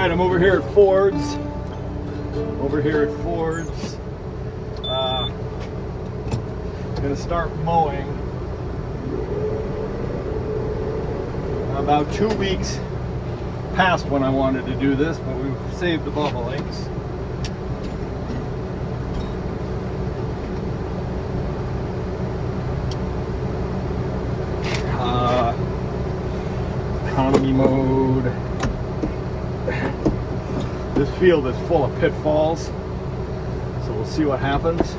Alright, I'm over here at Ford's. Gonna start mowing about 2 weeks past when I wanted to do this, but we've saved the Bobolinks. Economy mode. This field is full of pitfalls, so we'll see what happens.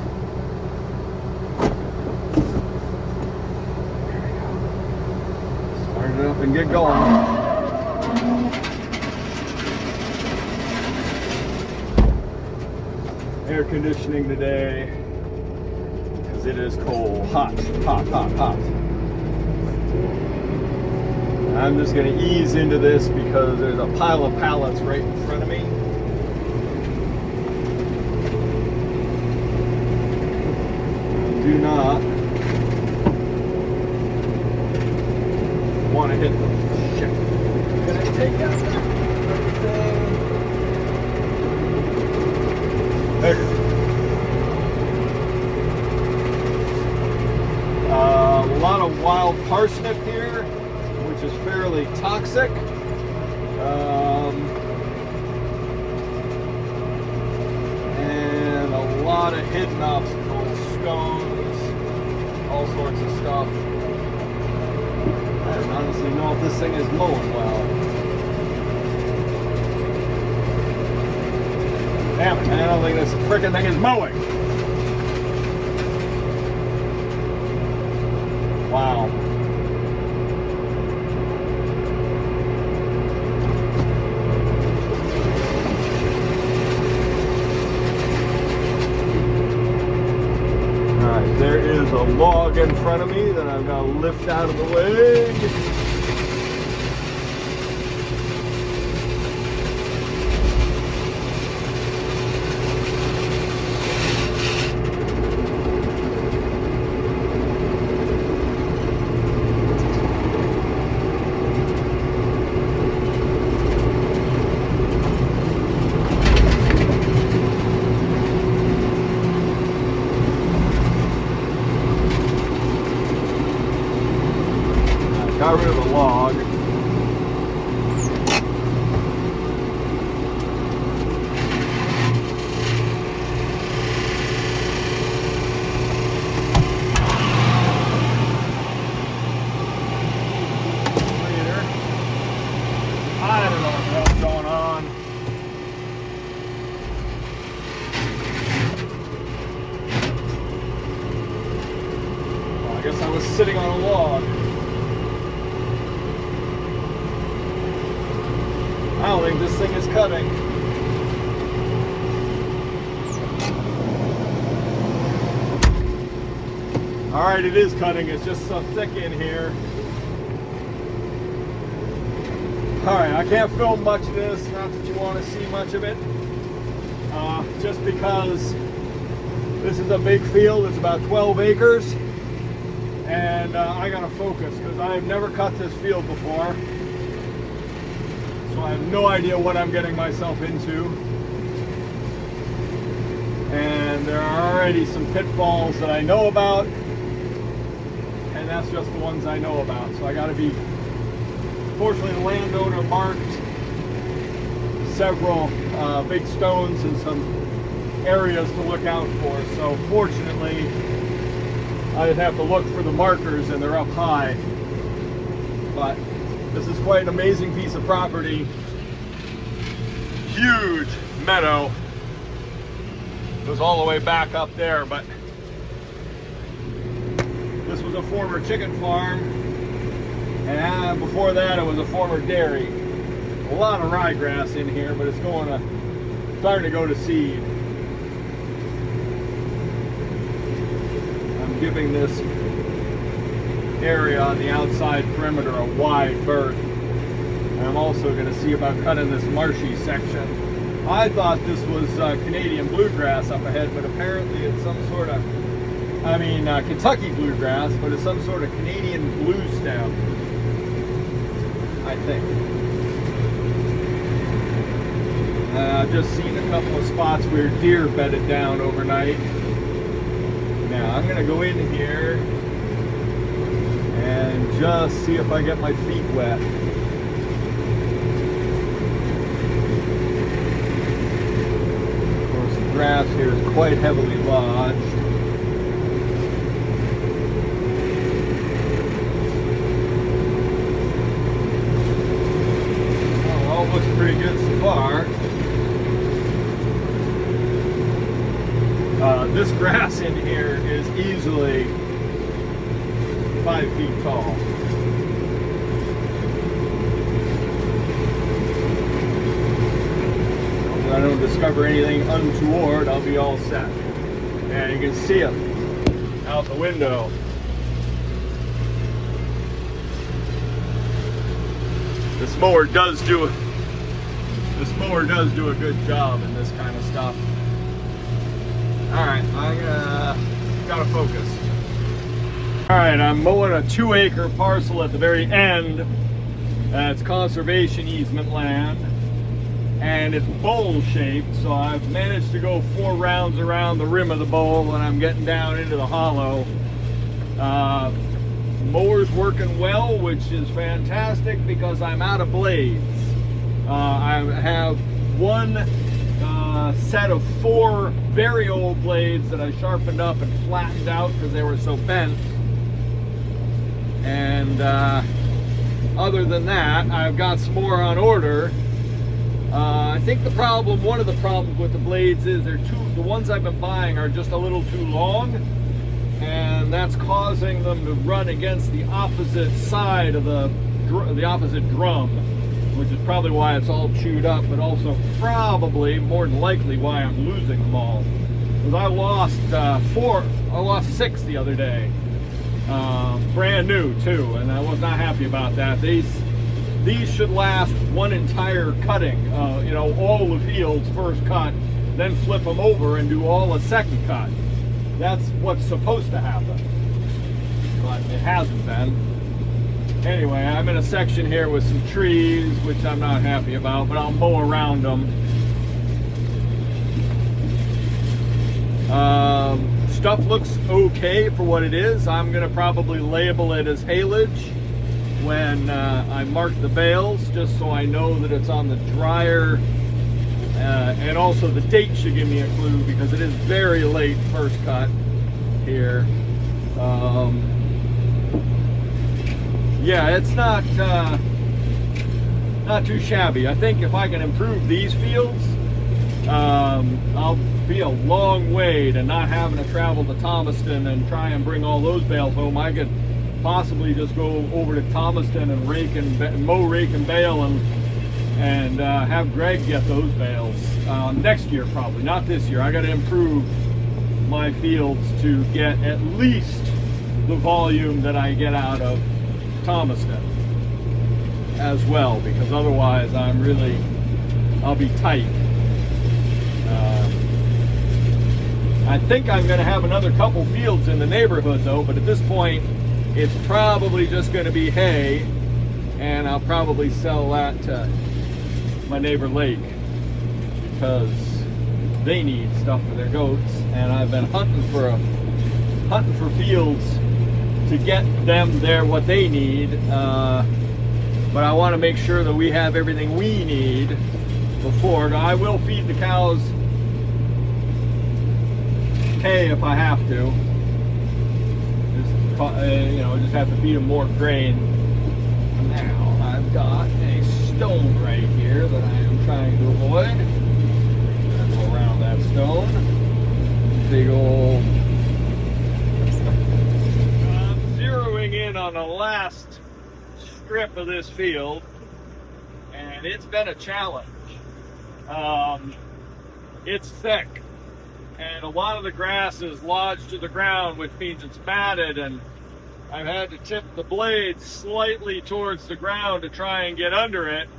Start it up and get going. Air conditioning today because it is cold. Hot. I'm just going to ease into this because there's a pile of pallets right in front of me. I do not want to hit them. Shit. Can I take out everything? There. A lot of wild parsnip here, which is fairly toxic. And a lot of hidden obstacles, stones, all sorts of stuff. I don't honestly know if this thing is mowing well. Damn it, man, I don't think this frickin' thing is mowing. Wow. Alright, there is a log in front of me that I've got to lift out of the way. Got rid of the log. I don't know what the hell's going on. Well, I guess I was sitting on a log. I don't think this thing is cutting. Alright, it is cutting. It's just so thick in here. Alright, I can't film much of this. Not that you want to see much of it. Just because this is a big field. It's about 12 acres. And I gotta focus because I've never cut this field before. So I have no idea what I'm getting myself into. And there are already some pitfalls that I know about. And that's just the ones I know about. So I gotta be, fortunately the landowner marked several big stones and some areas to look out for. So fortunately, I'd have to look for the markers and they're up high. But this is quite an amazing piece of property. Huge meadow. Goes all the way back up there, but this was a former chicken farm, and before that it was a former dairy. A lot of ryegrass in here, but it's starting to go to seed. I'm giving this area on the outside perimeter a wide berth. And I'm also going to see about cutting this marshy section. I thought this was Canadian bluegrass up ahead, but apparently it's some sort of, Kentucky bluegrass, but it's some sort of Canadian blue stem, I think. I've just seen a couple of spots where deer bedded down overnight. Now I'm gonna go in here and just see if I get my feet wet. Of course, the grass here is quite heavily lodged. Oh, well, looks pretty good so far. This grass in here is easily 5 feet tall. If I don't discover anything untoward, I'll be all set. And you can see it out the window. This mower does do a good job in this kind of stuff. Alright, gotta focus. Alright, I'm mowing a 2-acre parcel at the very end. It's conservation easement land. And it's bowl-shaped, so I've managed to go 4 rounds around the rim of the bowl, and I'm getting down into the hollow. Mower's working well, which is fantastic because I'm out of blades. I have one set of 4 very old blades that I sharpened up and flattened out because they were so bent. And other than that, I've got some more on order. I think one of the problems with the blades is the ones I've been buying are just a little too long, and that's causing them to run against the opposite side of the opposite drum, which is probably why it's all chewed up, but also probably, more than likely, why I'm losing them all. Because I lost 6 the other day. Brand new, too, and I was not happy about that. These should last one entire cutting, all the fields first cut, then flip them over and do all a second cut. That's what's supposed to happen, but it hasn't been. Anyway, I'm in a section here with some trees, which I'm not happy about, but I'll mow around them. Stuff looks okay for what it is. I'm going to probably label it as haylage when I mark the bales, just so I know that it's on the drier. And also the date should give me a clue because it is very late first cut here. Yeah, it's not too shabby. I think if I can improve these fields, I'll be a long way to not having to travel to Thomaston and try and bring all those bales home. I could possibly just go over to Thomaston and mow, rake, and bale, and have Greg get those bales next year, probably not this year. I got to improve my fields to get at least the volume that I get out of Thomaston as well, because otherwise I'll be tight. I think I'm going to have another couple fields in the neighborhood though, but at this point it's probably just going to be hay, and I'll probably sell that to my neighbor Lake because they need stuff for their goats, and I've been hunting for fields to get them what they need, but I want to make sure that we have everything we need before. I will feed the cows hay if I have to. Just have to feed them more grain. Now I've got a stone right here that I am trying to avoid. I'm gonna go around that stone. Big old. I'm zeroing in on the last strip of this field, and it's been a challenge. It's thick, and a lot of the grass is lodged to the ground, which means it's matted, and I've had to tip the blade slightly towards the ground to try and get under it.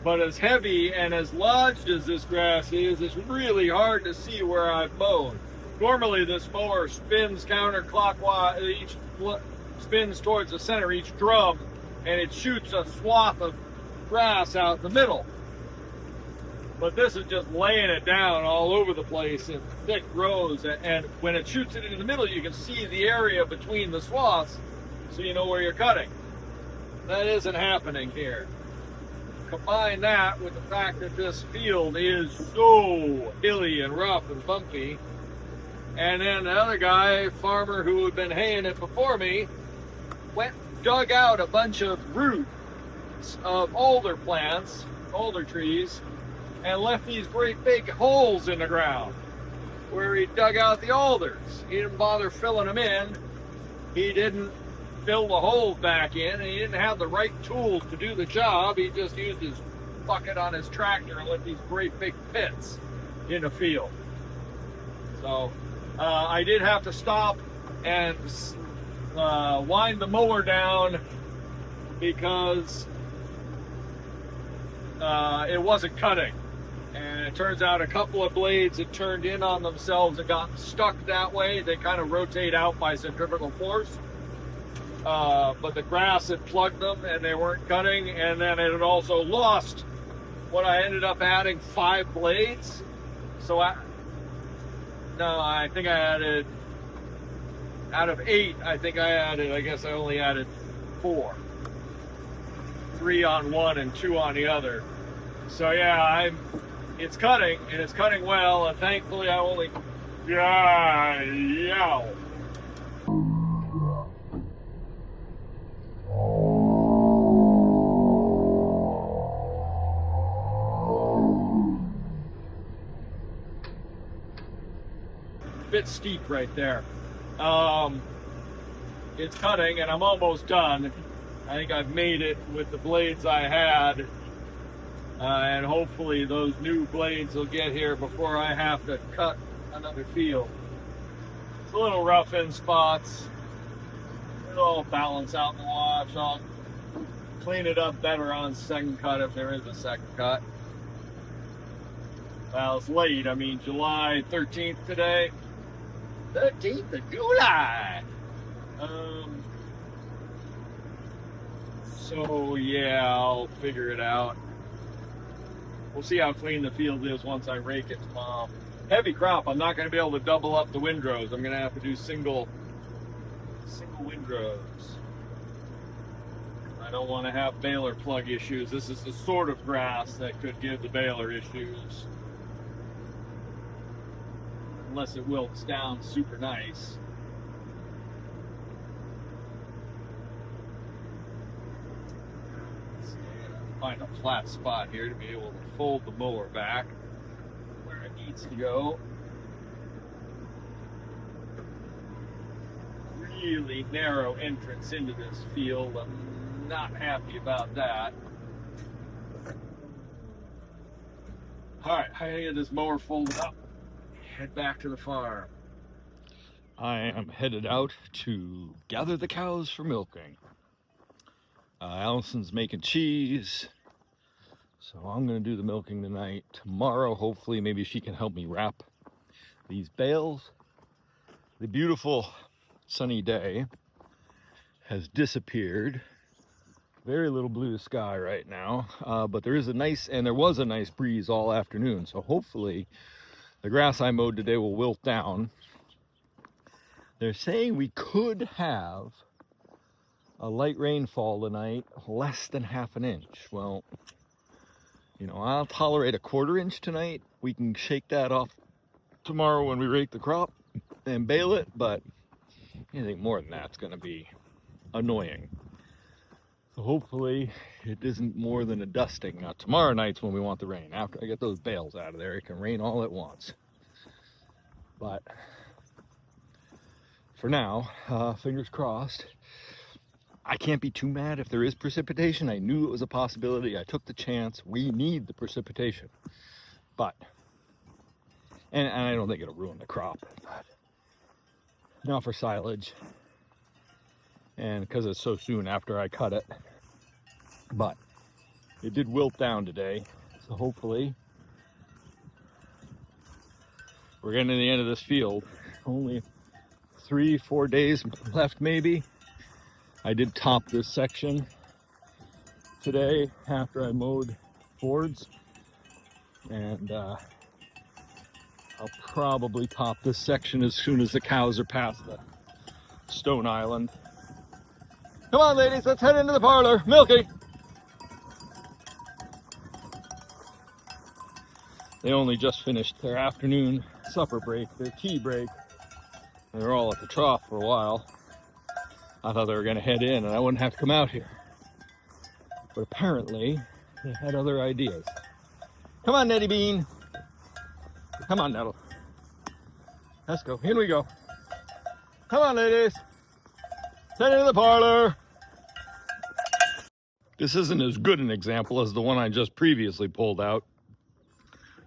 But as heavy and as lodged as this grass is, it's really hard to see where I've mowed. Normally this mower spins counterclockwise, spins towards the center each drum, and it shoots a swath of grass out the middle. But this is just laying it down all over the place in thick rows. And when it shoots it in the middle, you can see the area between the swaths, so you know where you're cutting. That isn't happening here. Combine that with the fact that this field is so hilly and rough and bumpy. And then the other guy, farmer who had been haying it before me, dug out a bunch of roots of alder plants, alder trees, and left these great big holes in the ground where he dug out the alders. He didn't bother filling them in. He didn't fill the holes back in, and he didn't have the right tools to do the job. He just used his bucket on his tractor and left these great big pits in the field. So I did have to stop and wind the mower down because it wasn't cutting. And it turns out a couple of blades had turned in on themselves and got stuck that way. They kind of rotate out by centrifugal force. But the grass had plugged them and they weren't cutting. And then it had also lost what I ended up adding 5 blades. So I think I added, out of 8, I guess I only added 4. 3 on one and 2 on the other. So yeah, it's cutting, and it's cutting well, and thankfully I only, bit steep right there. It's cutting, and I'm almost done. I think I've made it with the blades I had, and hopefully those new blades will get here before I have to cut another field. It's a little rough in spots. It'll all balance out in the wash. I'll clean it up better on second cut if there is a second cut. Well, it's late. I mean, July 13th today. 13th of July. So yeah, I'll figure it out. We'll see how clean the field is once I rake it tomorrow. Heavy crop, I'm not going to be able to double up the windrows. I'm going to have to do single windrows. I don't want to have baler plug issues. This is the sort of grass that could give the baler issues. Unless it wilts down super nice. Find a flat spot here to be able to fold the mower back where it needs to go. Really narrow entrance into this field. I'm not happy about that. Alright, I gotta get this mower folded up. Head back to the farm. I am headed out to gather the cows for milking. Allison's making cheese, so I'm going to do the milking tonight. Tomorrow, hopefully, maybe she can help me wrap these bales. The beautiful sunny day has disappeared. Very little blue sky right now, but there was a nice breeze all afternoon, so hopefully the grass I mowed today will wilt down. They're saying we could have a light rainfall tonight, less than ½ an inch. Well, you know, I'll tolerate a ¼ inch tonight. We can shake that off tomorrow when we rake the crop and bale it, but anything more than that's going to be annoying. So hopefully it isn't more than a dusting. Now tomorrow night's when we want the rain. After I get those bales out of there, it can rain all at once. But for now, fingers crossed. I can't be too mad if there is precipitation. I knew it was a possibility. I took the chance. We need the precipitation. But, and I don't think it'll ruin the crop, but not for silage. And because it's so soon after I cut it. But it did wilt down today. So hopefully we're getting to the end of this field. Only 3-4 days left maybe. I did top this section today after I mowed fords. And I'll probably top this section as soon as the cows are past the stone island. Come on, ladies, let's head into the parlor. Milky! They only just finished their afternoon supper break, their tea break. They were all at the trough for a while. I thought they were going to head in and I wouldn't have to come out here. But apparently, they had other ideas. Come on, Nettie Bean. Come on, Nettle. Let's go. Here we go. Come on, ladies. Head into the parlor. This isn't as good an example as the one I just previously pulled out,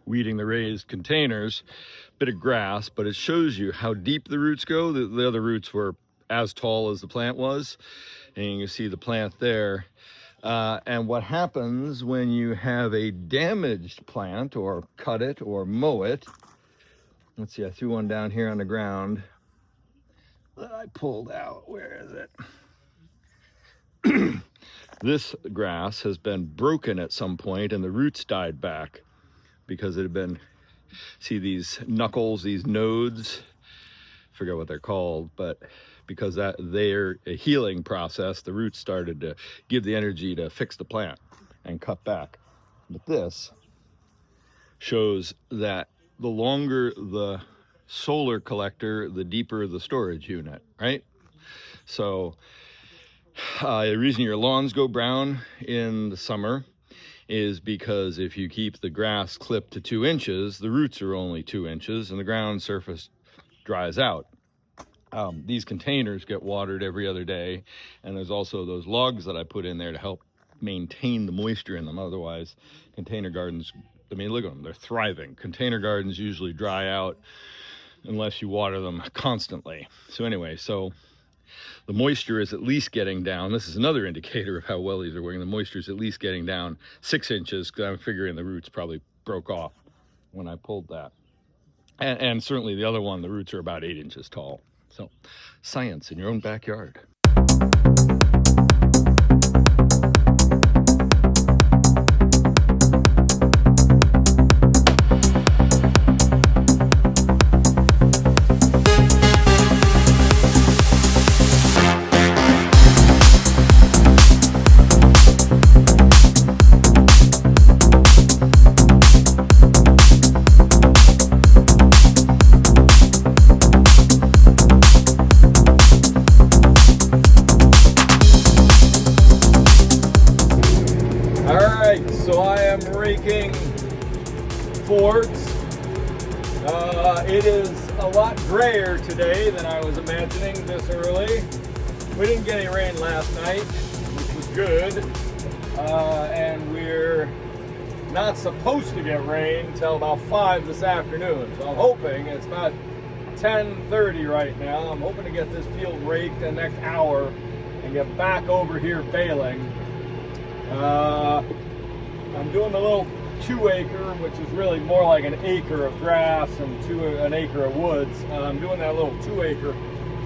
weeding the raised containers. Bit of grass, but it shows you how deep the roots go. The other roots were as tall as the plant was, and you can see the plant there. And what happens when you have a damaged plant, or cut it or mow it. Let's see, I threw one down here on the ground that I pulled out. Where is it? This grass has been broken at some point and the roots died back because it had been, see these knuckles, these nodes, I forget what they're called, but because they're a healing process, the roots started to give the energy to fix the plant and cut back. But this shows that the longer the solar collector, the deeper the storage unit, right? So the reason your lawns go brown in the summer is because if you keep the grass clipped to 2 inches, the roots are only 2 inches and the ground surface dries out. These containers get watered every other day, and there's also those logs that I put in there to help maintain the moisture in them. Otherwise, container gardens, I mean, look at them, they're thriving. Container gardens usually dry out unless you water them constantly. So anyway, so the moisture is at least getting down. This is another indicator of how well these are working. The moisture is at least getting down 6 inches, because I'm figuring the roots probably broke off when I pulled that. And certainly the other one, the roots are about 8 inches tall. So science in your own backyard. So I am raking forks. It is a lot grayer today than I was imagining this early. We didn't get any rain last night, which was good. And we're not supposed to get rain till about 5 this afternoon. So I'm hoping, it's about 10:30 right now. I'm hoping to get this field raked in the next hour and get back over here baling. I'm doing the little 2-acre, which is really more like an acre of grass and an acre of woods. I'm doing that little 2-acre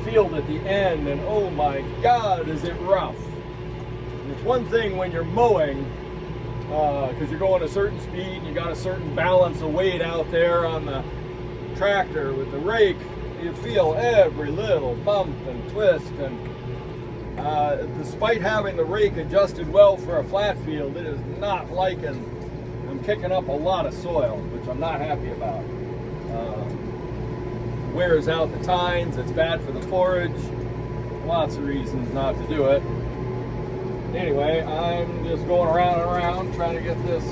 field at the end, and oh my God, is it rough. And it's one thing when you're mowing, because you're going a certain speed and you got a certain balance of weight out there on the tractor. With the rake, you feel every little bump and twist, and despite having the rake adjusted well for a flat field, it is not liking. I'm kicking up a lot of soil, which I'm not happy about. Wears out the tines, it's bad for the forage. Lots of reasons not to do it. Anyway, I'm just going around and around trying to get this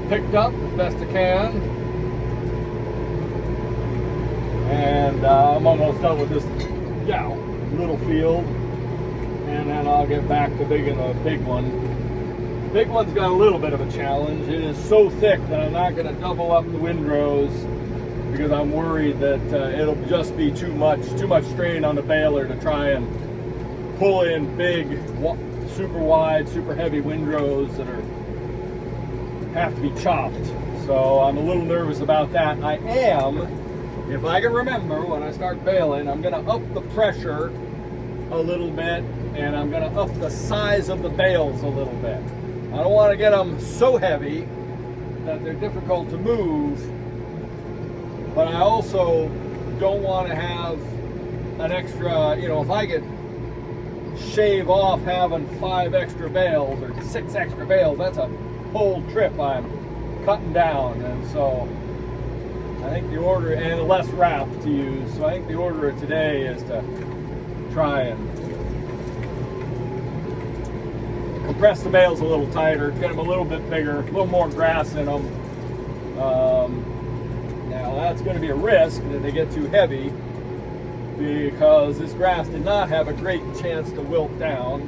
picked up as best I can. And I'm almost done with this little field, and then I'll get back to digging the big one. The big one's got a little bit of a challenge. It is so thick that I'm not going to double up the windrows because I'm worried that it'll just be too much strain on the baler to try and pull in big, super wide, super heavy windrows that have to be chopped. So I'm a little nervous about that. I am, if I can remember when I start baling, I'm going to up the pressure a little bit, and I'm going to up the size of the bales a little bit. I don't want to get them so heavy that they're difficult to move, but I also don't want to have an extra, you know, if I could shave off having 5 extra bales or 6 extra bales, that's a whole trip I'm cutting down. And so I think the order, and less wrap to use, so I think the order of today is to try and compress the bales a little tighter, get them a little bit bigger, a little more grass in them. Now that's going to be a risk that they get too heavy, because this grass did not have a great chance to wilt down.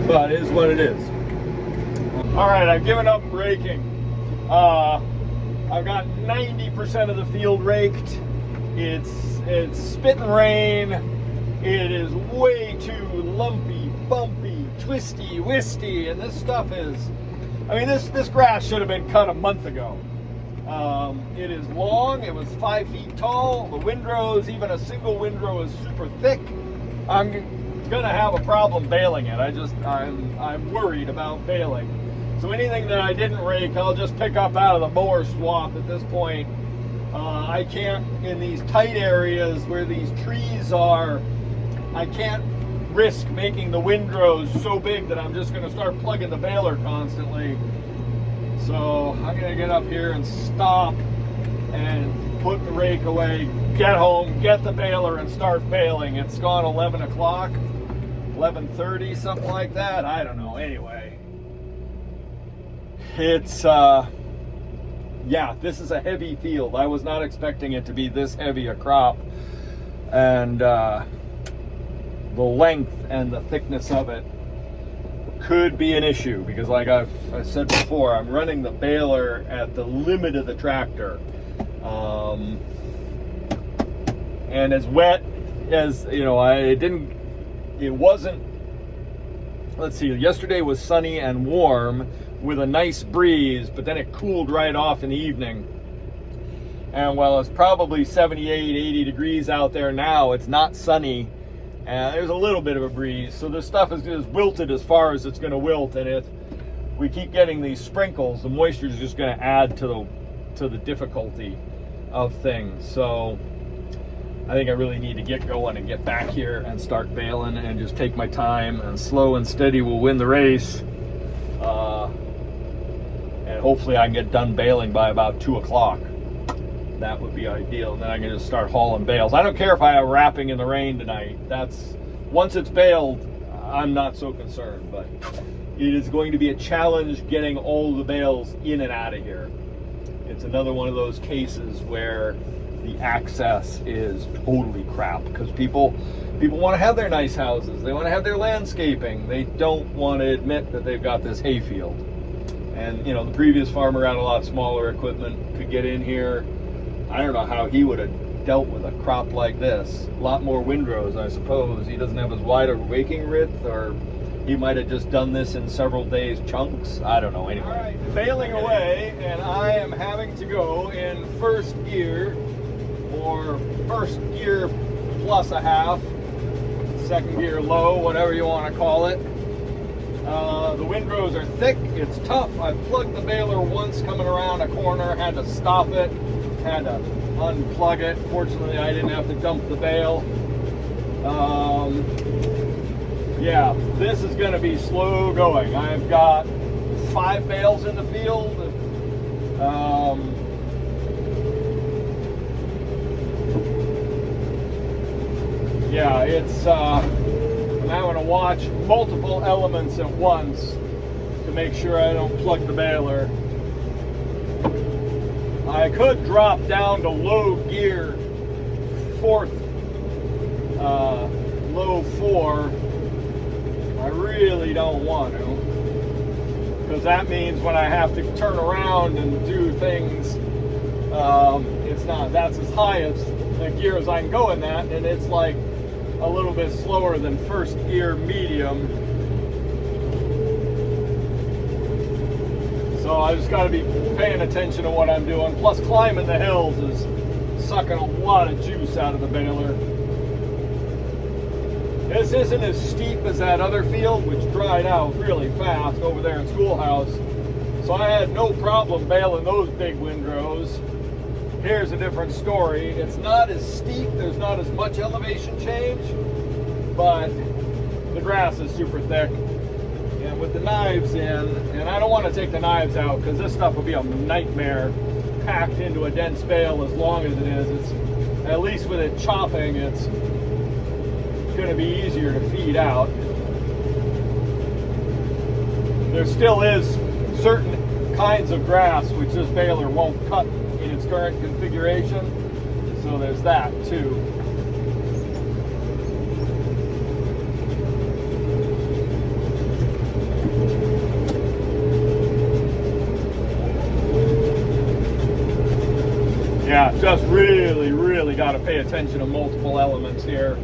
But it is what it is. All right, I've given up raking. I've got 90% of the field raked. It's spitting rain. It is way too lumpy, bumpy, twisty, wisty, and this stuff is, I mean, this grass should have been cut a month ago. It is long. It was 5 feet tall. The windrows, even a single windrow, is super thick. I'm gonna have a problem baling it. I'm worried about baling. So anything that I didn't rake, I'll just pick up out of the mower swath at this point. I can't, in these tight areas where these trees are, I can't risk making the windrows so big that I'm just going to start plugging the baler constantly. So I'm going to get up here and stop and put the rake away, get home, get the baler, and start baling. It's gone 11 o'clock, 11:30, something like that. I don't know. Anyway, it's yeah, this is a heavy field. I was not expecting it to be this heavy a crop, and the length and the thickness of it could be an issue, because like I said before, I'm running the baler at the limit of the tractor, and as wet as, you know, it wasn't, let's see, yesterday was sunny and warm with a nice breeze, but then it cooled right off in the evening. And while it's probably 78, 80 degrees out there now, it's not sunny, and there's a little bit of a breeze. So this stuff is just wilted as far as it's going to wilt, and if we keep getting these sprinkles, the moisture is just going to add to the difficulty of things. So I think I really need to get going and get back here and start baling and just take my time, and slow and steady will win the race. And hopefully I can get done baling by about 2 o'clock. That would be ideal. And then I can just start hauling bales. I don't care if I have wrapping in the rain tonight. Once it's baled, I'm not so concerned. But it is going to be a challenge getting all the bales in and out of here. It's another one of those cases where the access is totally crap, because people want to have their nice houses. They want to have their landscaping. They don't want to admit that they've got this hayfield. And, you know, the previous farmer had a lot smaller equipment, could get in here. I don't know how he would have dealt with a crop like this. A lot more windrows, I suppose. He doesn't have as wide a raking width, or he might have just done this in several days chunks. I don't know. Anyway. All right, bailing away, and I am having to go in first gear, or first gear plus a half, second gear low, whatever you want to call it. The windrows are thick, it's tough. I plugged the baler once coming around a corner, had to stop it, had to unplug it. Fortunately, I didn't have to dump the bale. Yeah, this is going to be slow going. I've got 5 bales in the field. Yeah, it's I'm having to watch multiple elements at once to make sure I don't plug the baler. I could drop down to low gear, low 4. I really don't want to, because that means when I have to turn around and do things, that's as high as the gear as I can go in that, and it's like a little bit slower than first gear medium. So I just got to be paying attention to what I'm doing. Plus, climbing the hills is sucking a lot of juice out of the baler. This isn't as steep as that other field, which dried out really fast over there in Schoolhouse. So I had no problem baling those big windrows. Here's a different story. It's not as steep, there's not as much elevation change, but the grass is super thick. And with the knives in, and I don't want to take the knives out because this stuff will be a nightmare packed into a dense bale as long as it is. It's, at least with it chopping, it's going to be easier to feed out. There still is certain kinds of grass which this baler won't cut in its current configuration, so there's that too. Yeah, just really got to pay attention to multiple elements here.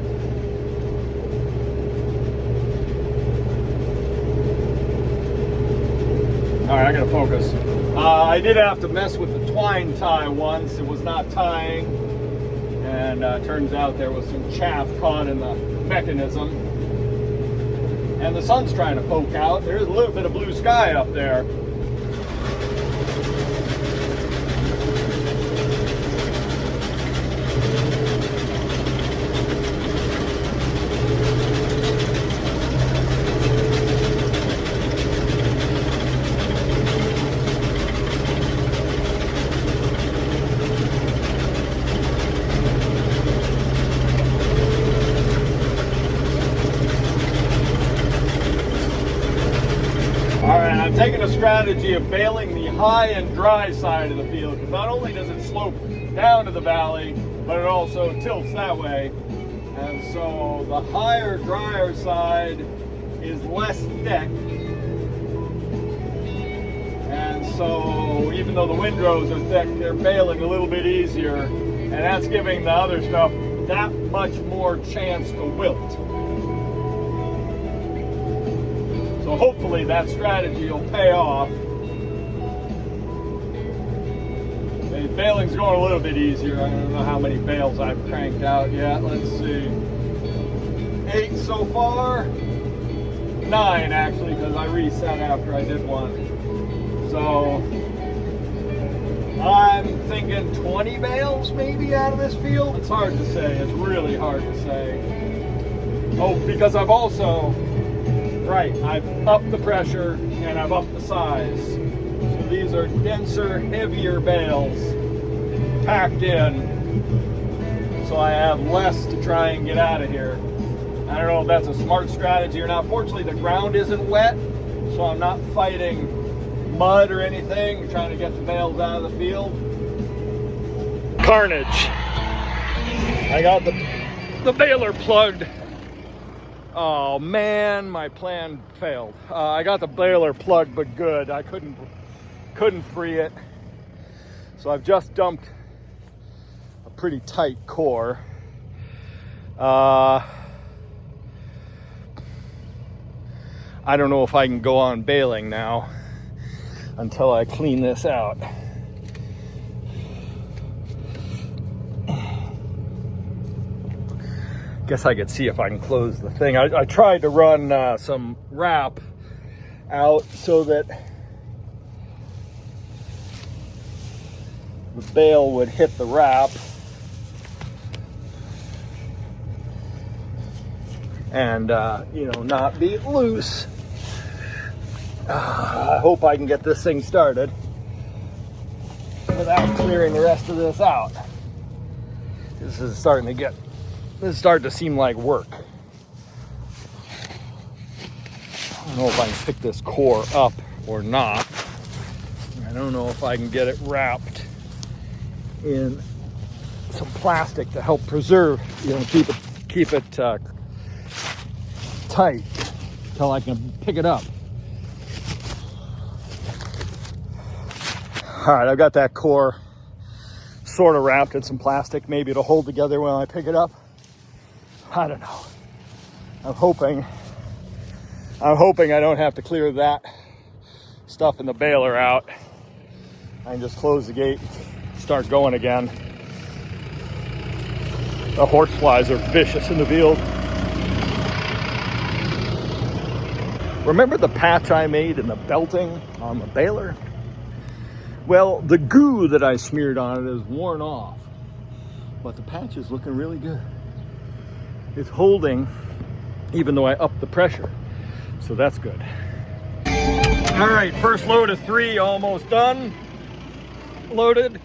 All right, I gotta focus. I did have to mess with the twine tie once. It was not tying, and turns out there was some chaff caught in the mechanism. And the sun's trying to poke out. There's a little bit of blue sky up there. I'm taking a strategy of baling the high and dry side of the field, because not only does it slope down to the valley, but it also tilts that way. And so the higher, drier side is less thick. And so even though the windrows are thick, they're baling a little bit easier. And that's giving the other stuff that much more chance to wilt. So hopefully that strategy will pay off. The baling's going a little bit easier. I don't know how many bales I've cranked out yet. Let's see. 8 so far. 9 actually, because I reset after I did one. So I'm thinking 20 bales maybe out of this field. It's hard to say. It's really hard to say. Oh, because I've also... Right, I've upped the pressure and I've upped the size. So these are denser, heavier bales packed in. So I have less to try and get out of here. I don't know if that's a smart strategy or not. Fortunately, the ground isn't wet, so I'm not fighting mud or anything, trying to get the bales out of the field. Carnage. I got the baler plugged. Oh man, my plan failed. I got the baler plugged, but good. I couldn't free it. So I've just dumped a pretty tight core. I don't know if I can go on baling now until I clean this out. Guess I could see if I can close the thing. I tried to run some wrap out so that the bale would hit the wrap. And, not be loose. I hope I can get this thing started without clearing the rest of this out. This is starting to seem like work. I don't know if I can pick this core up or not. I don't know if I can get it wrapped in some plastic to help preserve, keep it tight until I can pick it up. All right, I've got that core sort of wrapped in some plastic. Maybe it'll hold together when I pick it up. I don't know. I'm hoping I don't have to clear that stuff in the baler out. I can just close the gate, start going again. The horseflies are vicious in the field. Remember the patch I made in the belting on the baler? Well, the goo that I smeared on it is worn off, but the patch is looking really good. It's holding, even though I upped the pressure, so that's good. All right, first load of 3 almost done. Loaded.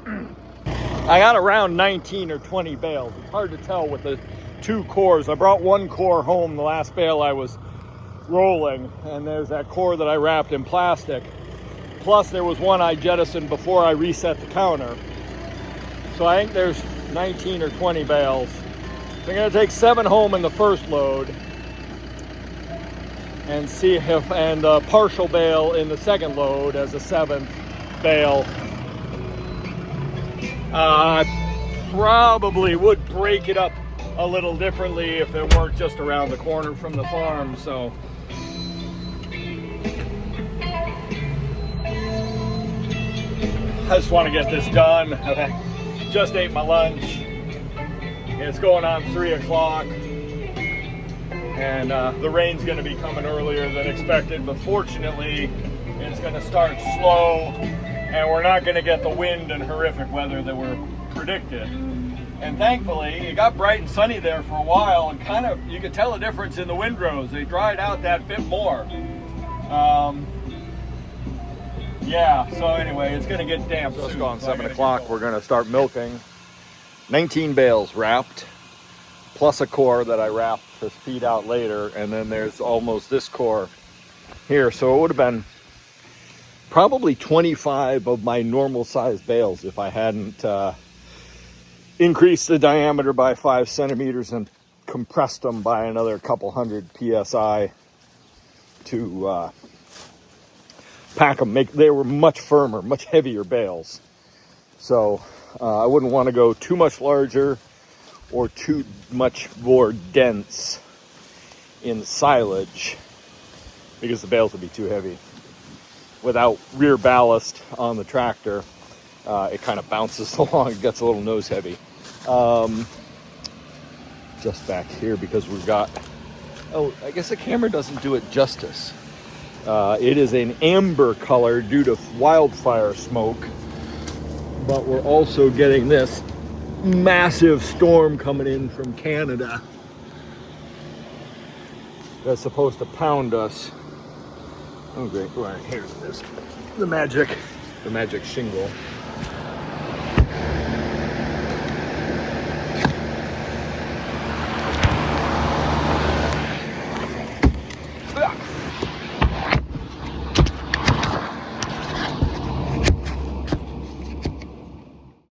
I got around 19 or 20 bales. It's hard to tell with the 2 cores. I brought 1 core home the last bale I was rolling, and there's that core that I wrapped in plastic. Plus there was 1 I jettisoned before I reset the counter. So I think there's 19 or 20 bales. So I'm gonna take 7 home in the first load and see if, and a partial bale in the second load as a 7th bale. Probably would break it up a little differently if it weren't just around the corner from the farm, so. I just want to get this done. I just ate my lunch. It's going on 3 o'clock. And the rain's going to be coming earlier than expected, but fortunately it's going to start slow and we're not going to get the wind and horrific weather that were predicted. And thankfully it got bright and sunny there for a while, and kind of you could tell a difference in the windrows. They dried out that bit more. Yeah, so anyway, it's going to get damp soon. It's gone 7 o'clock. We're going to start milking. 19 bales wrapped, plus a core that I wrapped to feed out later, and then there's almost this core here. So it would have been probably 25 of my normal size bales if I hadn't increased the diameter by 5 centimeters and compressed them by another couple hundred PSI to pack them. They were much firmer, much heavier bales. So I wouldn't want to go too much larger or too much more dense in silage because the bales would be too heavy. Without rear ballast on the tractor, it kind of bounces along, it gets a little nose heavy. Just back here, because we've got, oh, I guess the camera doesn't do it justice. It is an amber color due to wildfire smoke, but we're also getting this massive storm coming in from Canada that's supposed to pound us. Oh great, right, here's this, the magic shingle.